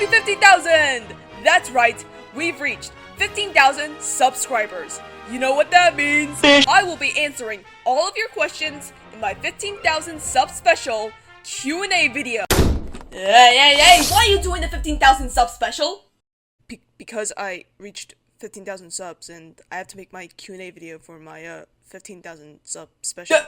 Happy 15,000! That's right, we've reached 15,000 subscribers. You know what that means? I will be answering all of your questions in my 15,000 sub special Q&A video. Hey, why are you doing the 15,000 sub special? Because I reached 15,000 subs and I have to make my Q&A video for my 15,000 sub special.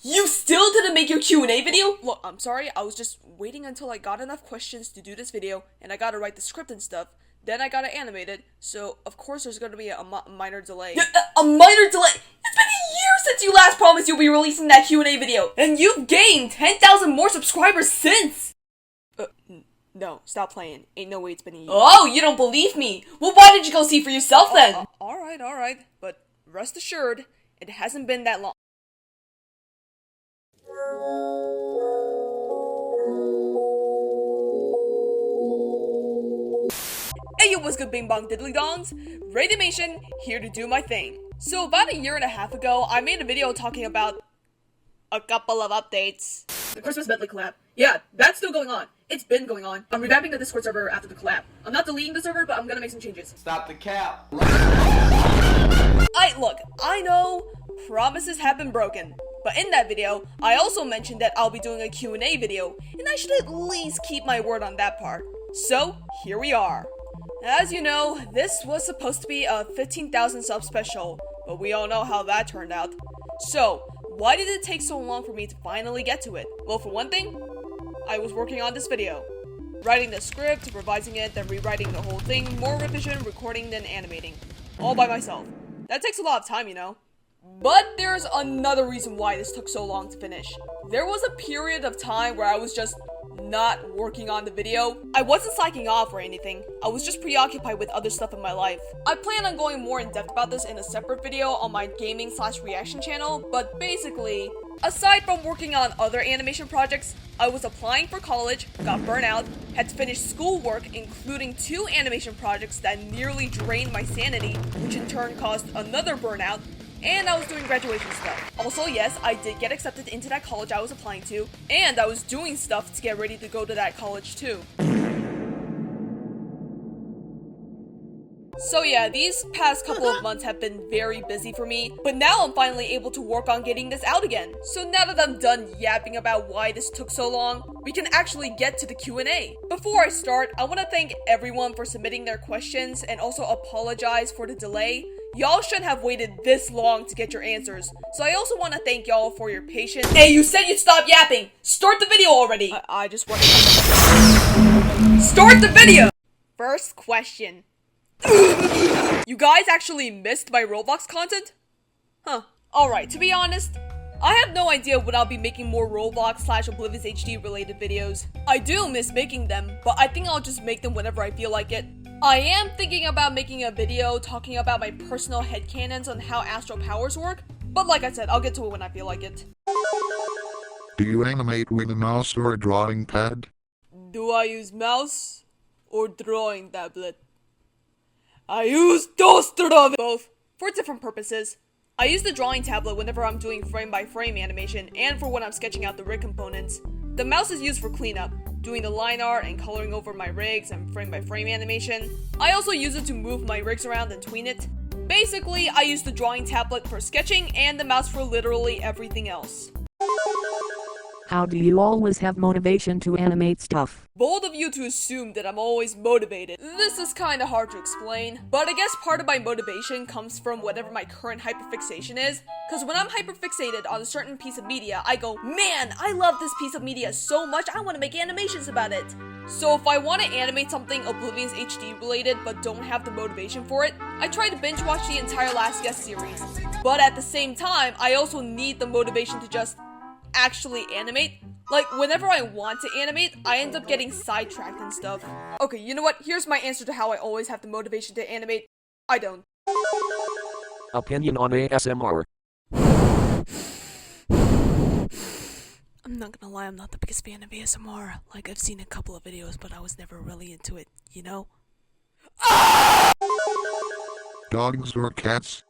You still didn't make your Q&A video? Look, I'm sorry, I was just waiting until I got enough questions to do this video, and I gotta write the script and stuff. Then I gotta animate it, so of course there's gonna be a minor delay. A minor delay? It's been a year since you last promised you'll be releasing that Q&A video, and you've gained 10,000 more subscribers since! No, stop playing. Ain't no way it's been a year. Oh, you don't believe me? Well, why did you go see for yourself then? Alright, but rest assured, it hasn't been that long. Hey, yo, what's good, bing bong diddly dongs? Raidemation, here to do my thing. So about a year and a half ago, I made a video talking about a couple of updates. The Christmas medley collab. Yeah, that's still going on. It's been going on. I'm revamping the Discord server after the collab. I'm not deleting the server, but I'm gonna make some changes. Stop the cap. Look, I know promises have been broken, but in that video, I also mentioned that I'll be doing a Q&A video, and I should at least keep my word on that part. So, here we are. As you know, this was supposed to be a 15,000 sub special, but we all know how that turned out. So, why did it take so long for me to finally get to it? Well, for one thing, I was working on this video. Writing the script, revising it, then rewriting the whole thing, more revision, recording, then animating. All by myself. That takes a lot of time, you know? But there's another reason why this took so long to finish. There was a period of time where I was just not working on the video. I wasn't slacking off or anything. I was just preoccupied with other stuff in my life. I plan on going more in depth about this in a separate video on my gaming/reaction channel, but basically, aside from working on other animation projects, I was applying for college, got burnt out, had to finish schoolwork, including 2 animation projects that nearly drained my sanity, which in turn caused another burnout, and I was doing graduation stuff. Also, yes, I did get accepted into that college I was applying to, and I was doing stuff to get ready to go to that college too. So yeah, these past couple of months have been very busy for me, but now I'm finally able to work on getting this out again. So now that I'm done yapping about why this took so long, we can actually get to the Q&A. Before I start, I want to thank everyone for submitting their questions and also apologize for the delay. Y'all shouldn't have waited this long to get your answers, so I also want to thank y'all for your patience. Hey, you said you'd stop yapping! Start the video already! I just want to... Start the video! First question. You guys actually missed my Roblox content? Huh. Alright, to be honest, I have no idea when I'll be making more Roblox/Oblivious HD related videos. I do miss making them, but I think I'll just make them whenever I feel like it. I am thinking about making a video talking about my personal headcanons on how astral powers work, but like I said, I'll get to it when I feel like it. Do you animate with a mouse or a drawing pad? Do I use mouse or drawing tablet? I use both for different purposes. I use the drawing tablet whenever I'm doing frame-by-frame animation and for when I'm sketching out the rig components. The mouse is used for cleanup, doing the line art and coloring over my rigs and frame-by-frame animation. I also use it to move my rigs around and tween it. Basically, I use the drawing tablet for sketching and the mouse for literally everything else. How do you always have motivation to animate stuff? Bold of you to assume that I'm always motivated. This is kinda hard to explain, but I guess part of my motivation comes from whatever my current hyperfixation is, cause when I'm hyperfixated on a certain piece of media, I go, man, I love this piece of media so much, I wanna make animations about it. So if I wanna animate something Oblivious HD related but don't have the motivation for it, I try to binge watch the entire Last Guest series. But at the same time, I also need the motivation to just actually animate. Like, whenever I want to animate, I end up getting sidetracked and stuff. Okay, you know what? Here's my answer to how I always have the motivation to animate. I don't. Opinion on ASMR. I'm not gonna lie, I'm not the biggest fan of ASMR. Like, I've seen a couple of videos, but I was never really into it, you know? Dogs or cats?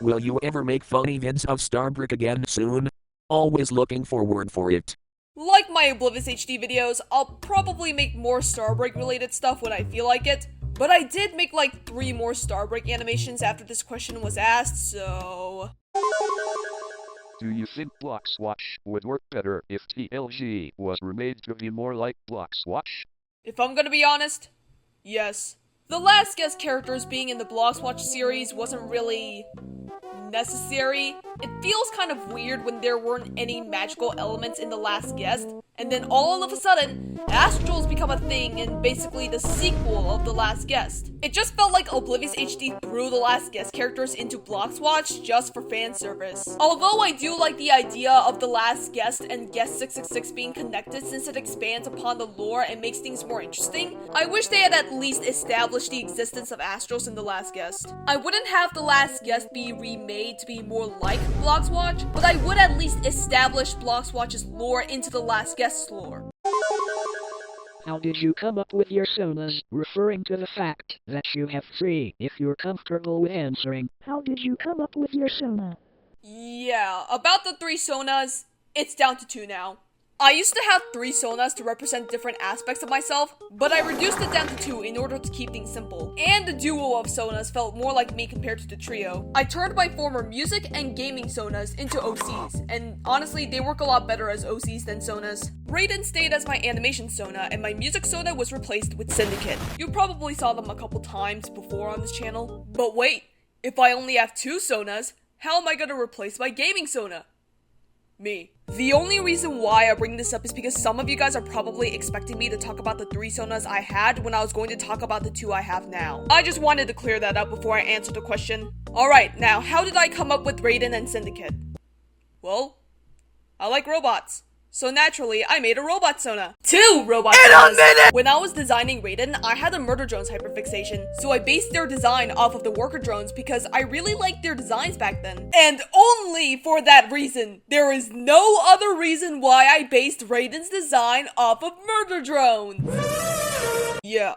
Will you ever make funny vids of Starbrick again soon? Always looking forward for it. Like my Oblivious HD videos, I'll probably make more Starbreak related stuff when I feel like it, but I did make like 3 more Starbreak animations after this question was asked, so... Do you think Bloxwatch would work better if TLG was remade to be more like Bloxwatch? If I'm gonna be honest, yes. The last guest characters being in the Bloxwatch series wasn't really necessary. It feels kind of weird when there weren't any magical elements in The Last Guest, and then all of a sudden, Astrals become a thing and basically the sequel of The Last Guest. It just felt like Oblivious HD threw The Last Guest characters into Bloxwatch just for fan service. Although I do like the idea of The Last Guest and Guest 666 being connected since it expands upon the lore and makes things more interesting, I wish they had at least established the existence of Astrals in The Last Guest. I wouldn't have The Last Guest be remade to be more like Bloxwatch, but I would at least establish Bloxwatch's lore into The Last Guest's lore. How did you come up with your sonas, referring to the fact that you have 3, if you're comfortable with answering? How did you come up with your sona? Yeah, about the 3 sonas, it's down to 2 now. I used to have 3 sonas to represent different aspects of myself, but I reduced it down to 2 in order to keep things simple. And the duo of sonas felt more like me compared to the trio. I turned my former music and gaming sonas into OCs, and honestly, they work a lot better as OCs than sonas. Raiden stayed as my animation sona, and my music sona was replaced with Syndicate. You probably saw them a couple times before on this channel. But wait, if I only have 2 sonas, how am I gonna replace my gaming sona? Me. The only reason why I bring this up is because some of you guys are probably expecting me to talk about the 3 sonas I had when I was going to talk about the 2 I have now. I just wanted to clear that up before I answer the question. Alright, now how did I come up with Raiden and Syndicate? Well, I like robots. So naturally, I made a robot sona. 2 robot sonas! When I was designing Raiden, I had a murder drones hyperfixation, so I based their design off of the worker drones because I really liked their designs back then. And only for that reason. There is no other reason why I based Raiden's design off of murder drones. Yeah,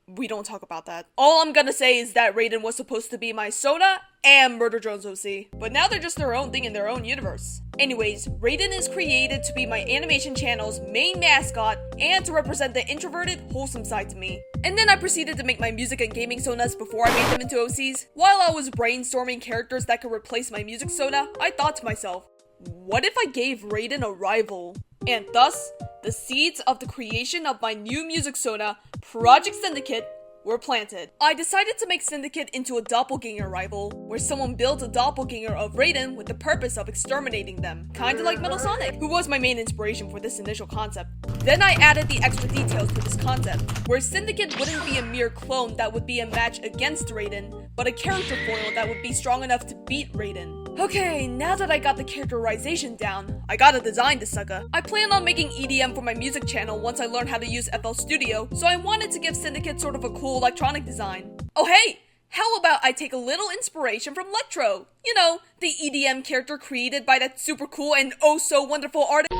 we don't talk about that. All I'm gonna say is that Raiden was supposed to be my sona and Murder Drones OC, but now they're just their own thing in their own universe. Anyways, Raiden is created to be my animation channel's main mascot and to represent the introverted, wholesome side to me. And then I proceeded to make my music and gaming sonas before I made them into OCs. While I was brainstorming characters that could replace my music sona, I thought to myself, what if I gave Raiden a rival? And thus, the seeds of the creation of my new music sona, Project Syndicate, were planted. I decided to make Syndicate into a doppelganger rival, where someone builds a doppelganger of Raiden with the purpose of exterminating them, kinda like Metal Sonic, who was my main inspiration for this initial concept. Then I added the extra details for this concept, where Syndicate wouldn't be a mere clone that would be a match against Raiden, but a character foil that would be strong enough to beat Raiden. Okay, now that I got the characterization down, I gotta design this sucker. I plan on making EDM for my music channel once I learn how to use FL Studio, so I wanted to give Syndicate sort of a cool electronic design. Oh hey! How about I take a little inspiration from Electro? You know, the EDM character created by that super cool and oh so wonderful artist.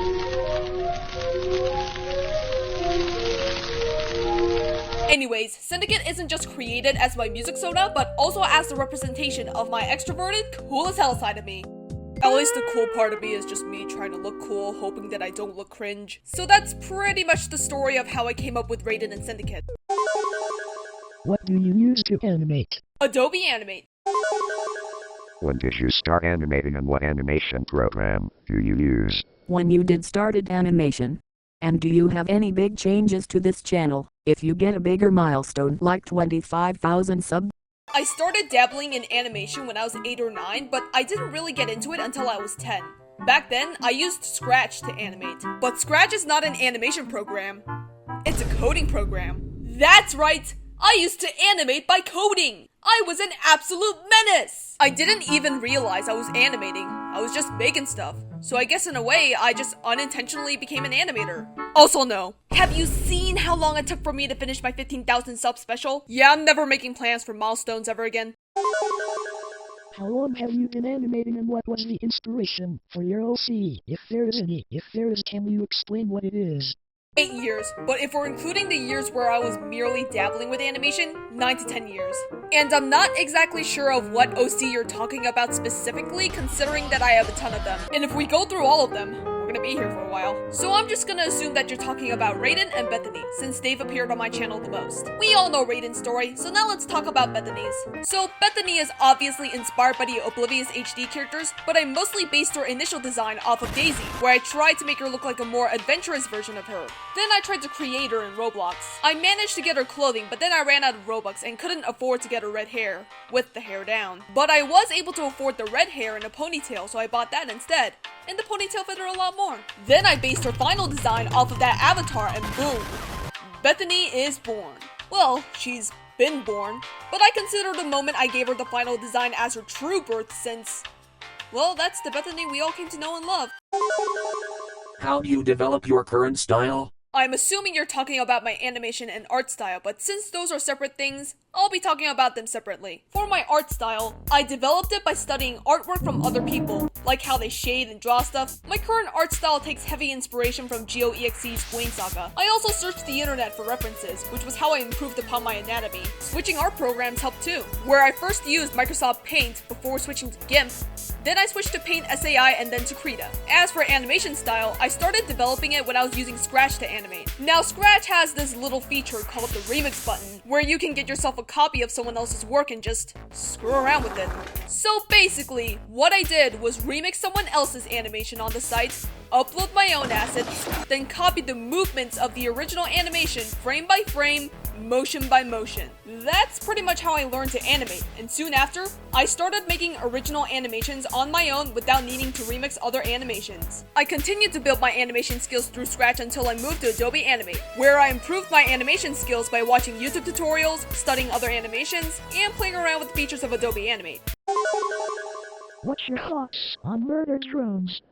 Anyways, Syndicate isn't just created as my music sona, but also as the representation of my extroverted, cool as hell side of me. At least the cool part of me is just me trying to look cool, hoping that I don't look cringe. So that's pretty much the story of how I came up with Raiden and Syndicate. What do you use to animate? Adobe Animate. When did you start animating and what animation program do you use? When you did started animation. And do you have any big changes to this channel, if you get a bigger milestone like 25,000 subs? I started dabbling in animation when I was 8 or 9, but I didn't really get into it until I was 10. Back then, I used Scratch to animate. But Scratch is not an animation program. It's a coding program. That's right! I used to animate by coding! I was an absolute menace! I didn't even realize I was animating. I was just making stuff. So I guess in a way, I just unintentionally became an animator. Also no. Have you seen how long it took for me to finish my 15,000 sub special? Yeah, I'm never making plans for milestones ever again. How long have you been animating and what was the inspiration for your OC? If there is any. If there is, can you explain what it is? 8 years, but if we're including the years where I was merely dabbling with animation, 9 to 10 years. And I'm not exactly sure of what OC you're talking about specifically, considering that I have a ton of them. And if we go through all of them, we're gonna be here for a while. So I'm just gonna assume that you're talking about Raiden and Bethany, since they've appeared on my channel the most. We all know Raiden's story, so now let's talk about Bethany's. So Bethany is obviously inspired by the Oblivious HD characters, but I mostly based her initial design off of Daisy, where I tried to make her look like a more adventurous version of her. Then I tried to create her in Roblox. I managed to get her clothing, but then I ran out of Robux and couldn't afford to get her red hair, with the hair down. But I was able to afford the red hair and a ponytail, so I bought that instead. And the ponytail fit her a lot more. Then I based her final design off of that avatar and boom! Bethany is born. Well, she's been born, but I consider the moment I gave her the final design as her true birth since, well, that's the Bethany we all came to know and love. How do you develop your current style? I'm assuming you're talking about my animation and art style, but since those are separate things, I'll be talking about them separately. For my art style, I developed it by studying artwork from other people, like how they shade and draw stuff. My current art style takes heavy inspiration from GeoEXE's Wayne Saga. I also searched the internet for references, which was how I improved upon my anatomy. Switching art programs helped too, where I first used Microsoft Paint before switching to GIMP. Then I switched to Paint SAI and then to Krita. As for animation style, I started developing it when I was using Scratch to animate. Now Scratch has this little feature called the remix button, where you can get yourself a copy of someone else's work and just screw around with it. So basically, what I did was remix someone else's animation on the site, upload my own assets, then copy the movements of the original animation frame by frame, motion by motion. That's pretty much how I learned to animate, and soon after, I started making original animations on my own without needing to remix other animations. I continued to build my animation skills through Scratch until I moved to Adobe Animate, where I improved my animation skills by watching YouTube tutorials, studying other animations, and playing around with the features of Adobe Animate. What's your thoughts on murder drones?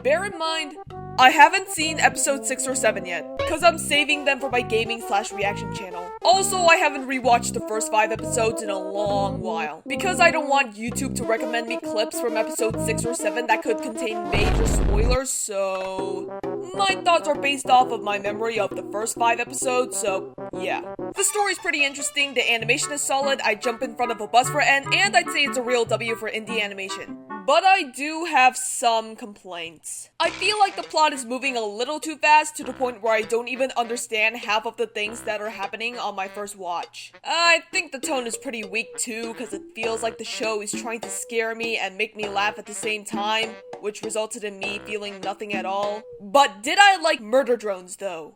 Bear in mind, I haven't seen episode 6 or 7 yet, because I'm saving them for my gaming/reaction channel. Also, I haven't rewatched the first 5 episodes in a long while, because I don't want YouTube to recommend me clips from episode 6 or 7 that could contain major spoilers, so my thoughts are based off of my memory of the first 5 episodes, so yeah. The story's pretty interesting, the animation is solid, I jump in front of a bus for N, and I'd say it's a real W for indie animation. But I do have some complaints. I feel like the plot is moving a little too fast to the point where I don't even understand half of the things that are happening on my first watch. I think the tone is pretty weak too, because it feels like the show is trying to scare me and make me laugh at the same time, which resulted in me feeling nothing at all. But did I like Murder Drones though?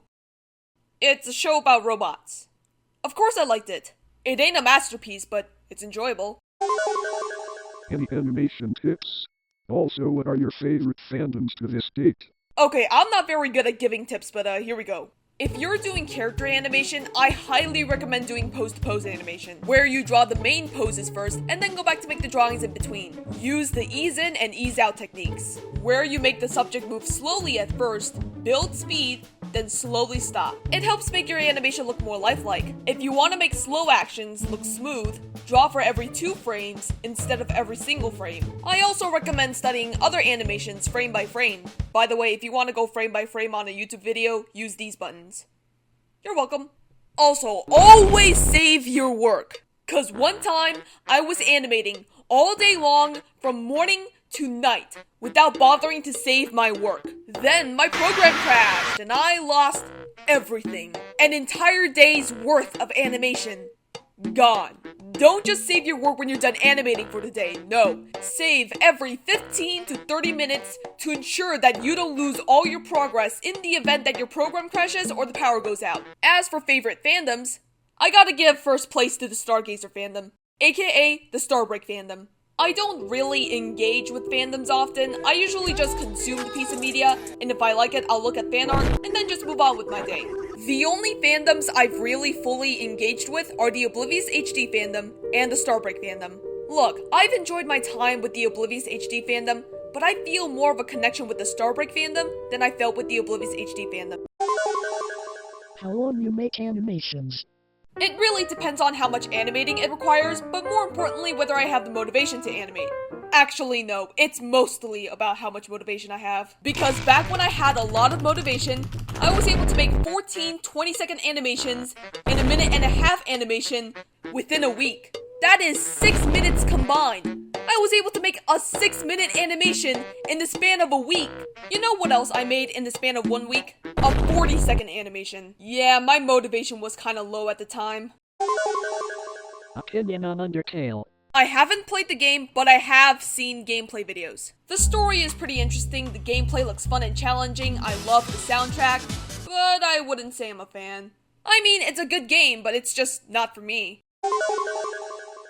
It's a show about robots. Of course I liked it. It ain't a masterpiece, but it's enjoyable. Any animation tips? Also, what are your favorite fandoms to this date? Okay, I'm not very good at giving tips, but here we go. If you're doing character animation, I highly recommend doing pose-to-pose animation, where you draw the main poses first, and then go back to make the drawings in between. Use the ease-in and ease-out techniques, where you make the subject move slowly at first, build speed, then slowly stop. It helps make your animation look more lifelike. If you want to make slow actions look smooth, draw for every 2 frames instead of every single frame. I also recommend studying other animations frame by frame. By the way, if you want to go frame by frame on a YouTube video, use these buttons. You're welcome. Also, always save your work. Cause one time, I was animating all day long from morning to night without bothering to save my work. Then my program crashed and I lost everything. An entire day's worth of animation. Gone. Don't just save your work when you're done animating for the day. No. Save every 15 to 30 minutes to ensure that you don't lose all your progress in the event that your program crashes or the power goes out. As for favorite fandoms, I gotta give first place to the Stargazer fandom, aka the Starbreak fandom. I don't really engage with fandoms often. I usually just consume the piece of media, and if I like it, I'll look at fan art, and then just move on with my day. The only fandoms I've really fully engaged with are the Oblivious HD fandom and the Starbreak fandom. Look, I've enjoyed my time with the Oblivious HD fandom, but I feel more of a connection with the Starbreak fandom than I felt with the Oblivious HD fandom. How long you make animations? It really depends on how much animating it requires, but more importantly, whether I have the motivation to animate. Actually, no, it's mostly about how much motivation I have. Because back when I had a lot of motivation, I was able to make 14 20-second animations and a minute-and-a-half animation within a week. That is 6 minutes combined. I was able to make a 6-minute animation in the span of a week. You know what else I made in the span of 1 week? A 40-second animation. Yeah, my motivation was kinda low at the time. Opinion on Undertale. I haven't played the game, but I have seen gameplay videos. The story is pretty interesting, the gameplay looks fun and challenging, I love the soundtrack, but I wouldn't say I'm a fan. I mean, it's a good game, but it's just not for me.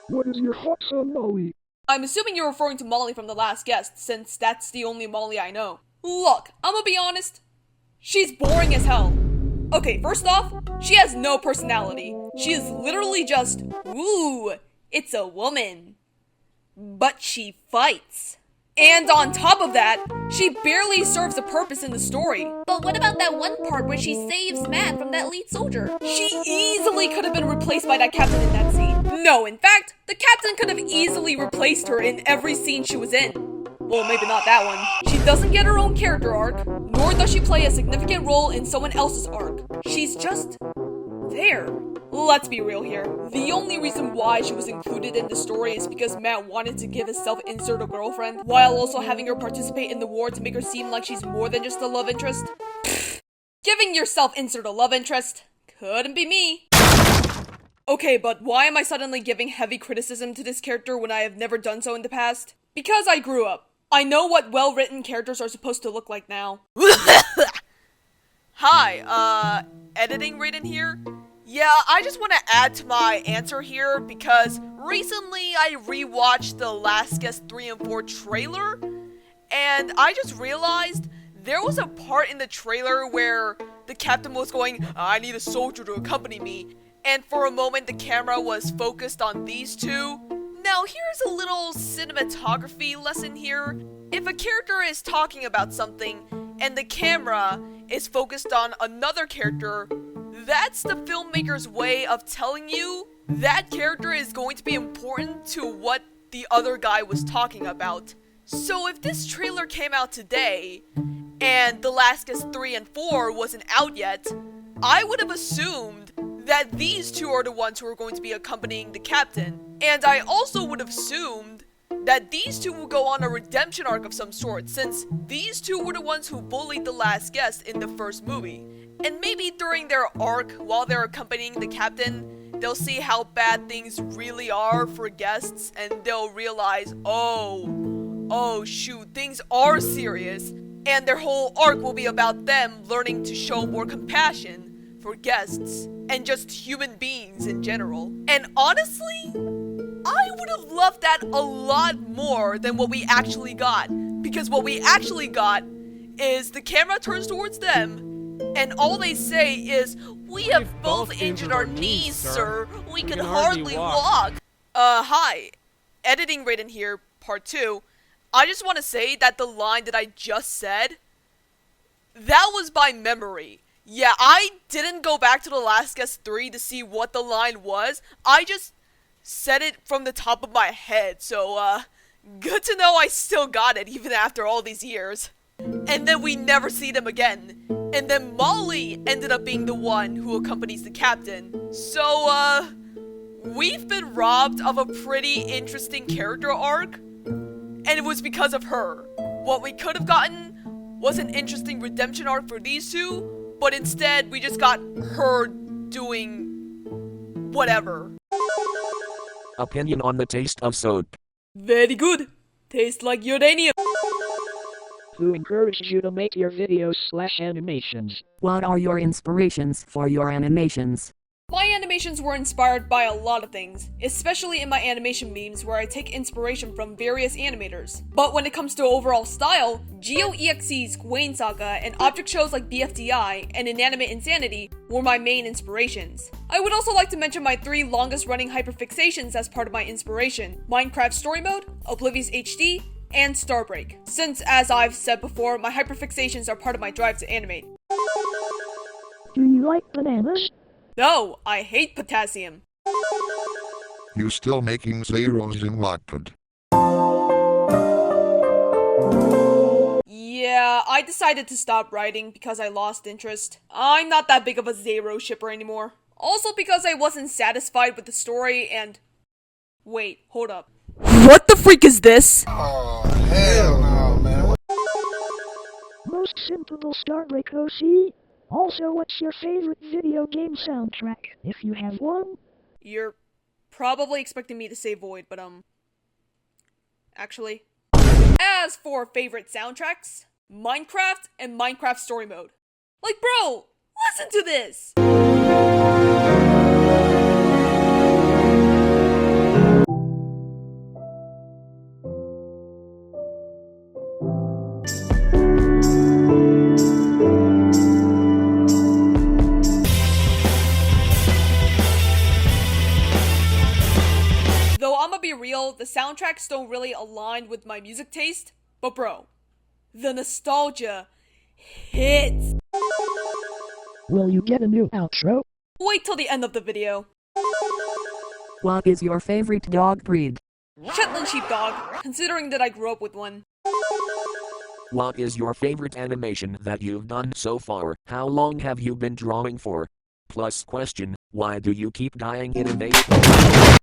What is your hot on Molly? I'm assuming you're referring to Molly from The Last Guest, since that's the only Molly I know. Look, I'm gonna be honest, she's boring as hell. Okay, first off, she has no personality. She is literally just, ooh, it's a woman. But she fights. And on top of that, she barely serves a purpose in the story. But what about that one part where she saves Matt from that lead soldier? She easily could have been replaced by that captain in that scene. No, in fact, the captain could have easily replaced her in every scene she was in. Well, maybe not that one. She doesn't get her own character arc, nor does she play a significant role in someone else's arc. She's just there. Let's be real here. The only reason why she was included in the story is because Matt wanted to give his self-insert a girlfriend, while also having her participate in the war to make her seem like she's more than just a love interest. Pfft. Giving your self-insert a love interest? Couldn't be me. Okay, but why am I suddenly giving heavy criticism to this character when I have never done so in the past? Because I grew up. I know what well-written characters are supposed to look like now. Hi, editing Raiden here? Yeah, I just want to add to my answer here because recently I rewatched the Last Guest 3 and 4 trailer, and I just realized there was a part in the trailer where the captain was going, I need a soldier to accompany me, and for a moment the camera was focused on these two. Now here's a little cinematography lesson here. If a character is talking about something and the camera is focused on another character, that's the filmmaker's way of telling you that character is going to be important to what the other guy was talking about. So if this trailer came out today and The Last Guest 3 and 4 wasn't out yet, I would have assumed that these two are the ones who are going to be accompanying the captain. And I also would have assumed that these two will go on a redemption arc of some sort, since these two were the ones who bullied the last guest in the first movie. And maybe during their arc, while they're accompanying the captain, they'll see how bad things really are for guests, and they'll realize, oh shoot, things are serious. And their whole arc will be about them learning to show more compassion for guests, and just human beings in general. And honestly, I would have loved that a lot more than what we actually got. Because what we actually got is the camera turns towards them, and all they say is, we have both injured our knees, sir. We can hardly walk. Hi. Editing Raiden here, part 2. I just want to say that the line that I just said, that was by memory. Yeah, I didn't go back to The Last Guest 3 to see what the line was. I just said it from the top of my head, so, good to know I still got it even after all these years. And then we never see them again. And then Molly ended up being the one who accompanies the captain. So, we've been robbed of a pretty interesting character arc, and it was because of her. What we could have gotten was an interesting redemption arc for these two, but instead we just got her doing whatever. Opinion on the taste of soap. Very good. Tastes like uranium. Who encouraged you to make your videos/animations? What are your inspirations for your animations? My animations were inspired by a lot of things, especially in my animation memes where I take inspiration from various animators. But when it comes to overall style, GeoEXE's Gwaine Saga and object shows like BFDI and Inanimate Insanity were my main inspirations. I would also like to mention my 3 longest running hyperfixations as part of my inspiration: Minecraft Story Mode, Oblivious HD, and Starbreak, since, as I've said before, my hyperfixations are part of my drive to animate. Do you like bananas? No, I hate potassium. You still making zeros in Wattpad? Yeah, Yeah, I decided to stop writing because I lost interest. I'm not that big of a Zero shipper anymore. Also because I wasn't satisfied with the story and... Wait, hold up. What the freak is this? Oh, hell no, man. Most simple Starbreak OC. Also, what's your favorite video game soundtrack, if you have one? You're probably expecting me to say Void, but actually. As for favorite soundtracks, Minecraft and Minecraft Story Mode. Like, bro, listen to this! Though I'ma be real, the soundtracks don't really align with my music taste, but bro, the nostalgia hits. Will you get a new outro? Wait till the end of the video. What is your favorite dog breed? Shetland Sheepdog, considering that I grew up with one. What is your favorite animation that you've done so far? How long have you been drawing for? Plus question, why do you keep dying in a day?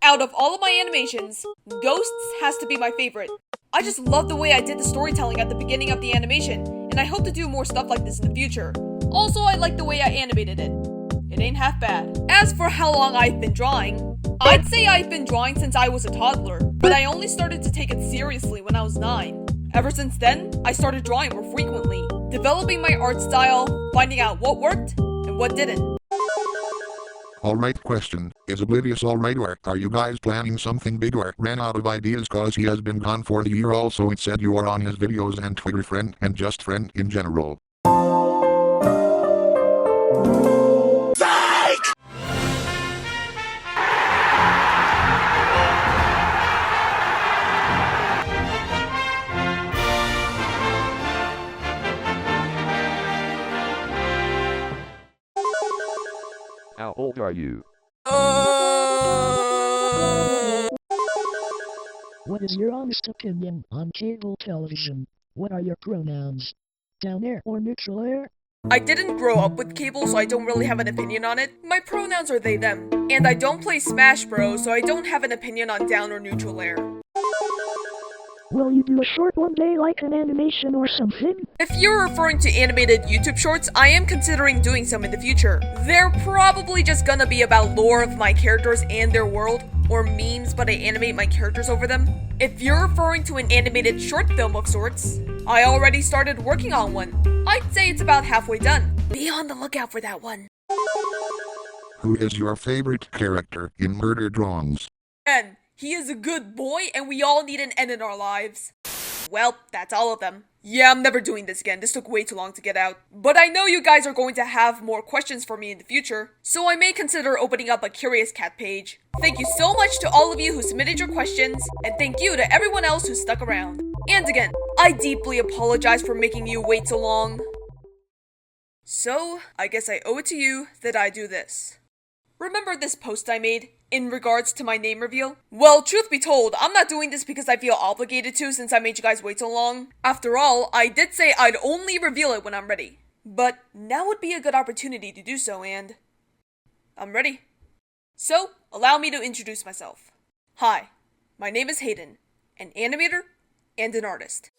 Out of all of my animations, Ghosts has to be my favorite. I just love the way I did the storytelling at the beginning of the animation, and I hope to do more stuff like this in the future. Also, I like the way I animated it. It ain't half bad. As for how long I've been drawing, I'd say I've been drawing since I was a toddler, but I only started to take it seriously when I was 9. Ever since then, I started drawing more frequently, developing my art style, finding out what worked and what didn't. Alright, question. Is Oblivious alright, or are you guys planning something big, or ran out of ideas cause he has been gone for the year? Also, it said you are on his videos and Twitter friend and just friend in general. How old are you? What is your honest opinion on cable television? What are your pronouns? Down air or neutral air? I didn't grow up with cable, so I don't really have an opinion on it. My pronouns are they, them. And I don't play Smash Bros, so I don't have an opinion on down or neutral air. Will you do a short one day like an animation or something? If you're referring to animated YouTube shorts, I am considering doing some in the future. They're probably just gonna be about lore of my characters and their world, or memes but I animate my characters over them. If you're referring to an animated short film of sorts, I already started working on one. I'd say it's about halfway done. Be on the lookout for that one. Who is your favorite character in Murder Drawings? N. He is a good boy and we all need an N in our lives. Well, that's all of them. Yeah, I'm never doing this again. This took way too long to get out. But I know you guys are going to have more questions for me in the future, so I may consider opening up a CuriousCat page. Thank you so much to all of you who submitted your questions, and thank you to everyone else who stuck around. And again, I deeply apologize for making you wait so long. So, I guess I owe it to you that I do this. Remember this post I made in regards to my name reveal? Well, truth be told, I'm not doing this because I feel obligated to since I made you guys wait so long. After all, I did say I'd only reveal it when I'm ready. But now would be a good opportunity to do so, and I'm ready. So, allow me to introduce myself. Hi, my name is Hayden, an animator and an artist.